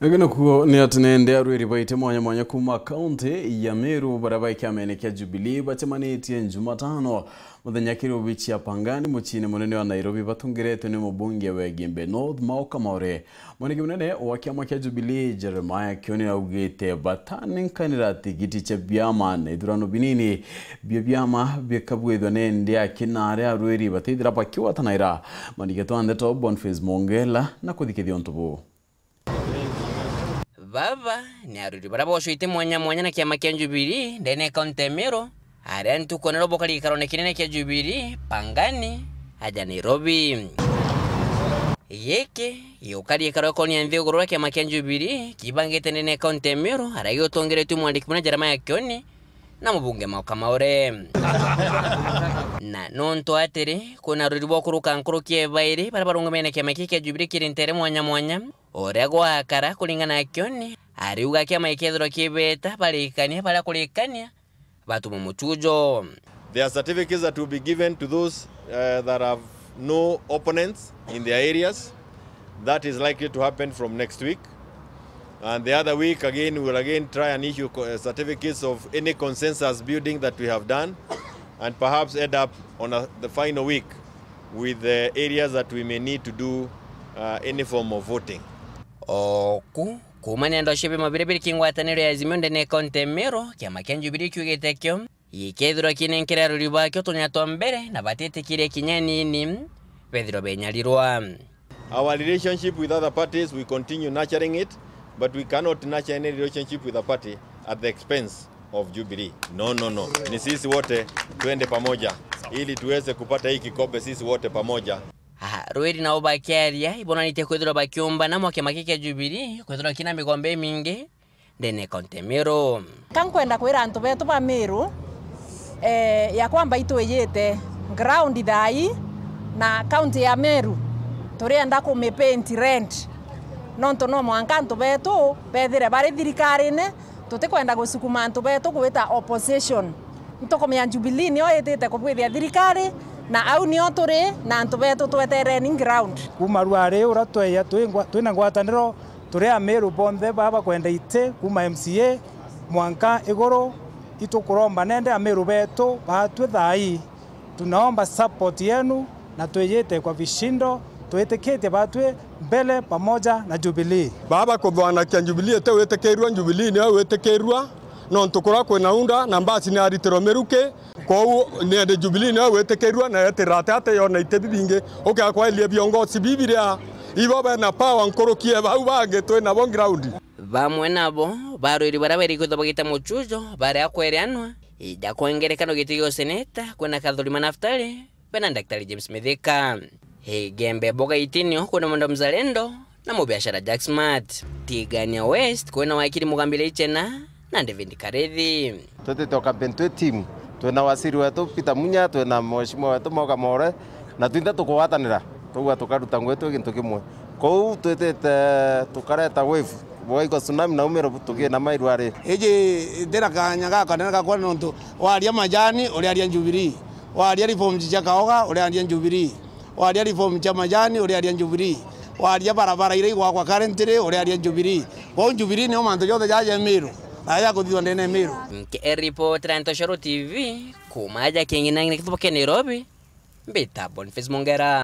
Nagano kuo ni atunende ARUIRI baite mwanya KUUMA kaunti ya MERU baraba KIAMA ya Jubilee batemanĩtie Jumatano muthenya kirubichi ya pangani muchine munene wa Nairobi batungiretwe ni mubunge wa Gembe North Mauka Maure munene munene wa KIAMA ya Jubilee Jeremiah Kioni augite bataninkanira tigiti cha byama na ithurano binini byama byakabwithwa nende akinare ARUIRI batithira bakiwatanaira manigeto andeto Boniface Mongela na kuthikithia ontubu Baba ni ARUIRI baraboshoite mwanya na KIAMA ya Jubilee ndene kaunti ya MERU arian tuko robo kali karone kinene kia Jubilee pangani haja Nairobi yeke yokari karo koni ande ogorora KIAMA ya Jubilee kibangete nene kaunti ya MERU arayo tongere tu mwandiki mwana Jeremiah Kioni na mubunge Mauka Maure na nonto atere kuna ARUIRI bokuruka nkurukie baire barabarunga mene KIAMA ya Jubilee kirintere mwanya orego akara kulingana na Kioni ariuga KIAMA ikethro kibeta balikania bala kulikania batu mumuchujo. There are certificates that will be given to those that have no opponents in their areas. That is likely to happen from next week. And the other week again, we will again try and issue certificates of any consensus building that we have done, and perhaps end up on the final week with the areas that we may need to do any form of voting. Kumanya ndo shebe mabiribiri kingwataniro ya Azimio ndene kaunti ya MERU KIAMA ya Jubilee kyugete kyo yikethro kinenkera ARUIRI bakyo tonyato mbere na batete kire kinyani ni pedro benyalirwa. Our relationship with other parties, we continue nurturing it, but we cannot nurture any relationship with a party at the expense of Jubilee. No. Ni sisi wote tuende pamoja ili tuweze kupata hiki kikombe sisi wote pamoja. ARUIRI na obakiaria ibonanite kwethro bakiomba na KIAMA ya Jubilee kwethro kina migombe mingi ndene kaunti ya MERU. Kankwenda kwira antu betu ba MERU ya kwamba itweyete ground thai na kaunti ya MERU turienda kumipaint rent nonto no mwanka antu betu bethire bari thirikarine tutikwenda gusukuma antu betu gwita opposition ntukomya Jubilee ni oyetete kubwithia thirikari na au ni oturi na antu betu twetere ni ground kuma rware ura tweya twina ngwataniro turi a MERU bonthe baba kwenda ite kuma MCA mwanka igoro itukuromba nende a MERU betu batwe thai tunaomba support yenu na tweyete kwa vishindo tuetekete batwe mbele pamoja na Jubilee baba kuthwana kia Jubilee te wetekerwa Jubilee ni wetekerwa no ntukura kwina unda na mbasi ni aritero meruke ko ni ande Jubilee ni wetekerwa na yeterate ate yona ite bibinge oka kwa ile biongozi bibiria ibo bana power nkorokie bau bange twina bon ground bamwe nabo ARUIRI baraberi kutobagita muchujo bare akwereanwa ija kwengerekano gitigo seneta kuna Kadhulima Naftali bena Daktari James Medeka Gembe boga itinio kuna Mwenda Mzalendo na mubiashara Jack Smart Tigania West kuna Wakili Mugambile Ichena na David Karethi tote toka bentwe team twena wasiri wetu Peter Munya twena mheshimiwa wetu Mauka Maure na twinda tukuwatanira tuwa tukaruta ngwetu gintu kimwe kou twetete tukareta wave boiko tsunami na umero tugie na mairu ari eje ndera kanya gaka ndera kwa nonto waria majani uri aria Jubilee waria reform ya kaoga uri aria Jubilee waria reform ya majani uri aria Jubilee waria barabara ile kwa currently uri aria Jubilee kwa Jubilee ni omanto yothe ya MERU aya kuthio ndene MERU report Rantoshoro TV KUUMA ya kingina ngine kutoka Nairobi Beta Boniface Mongela.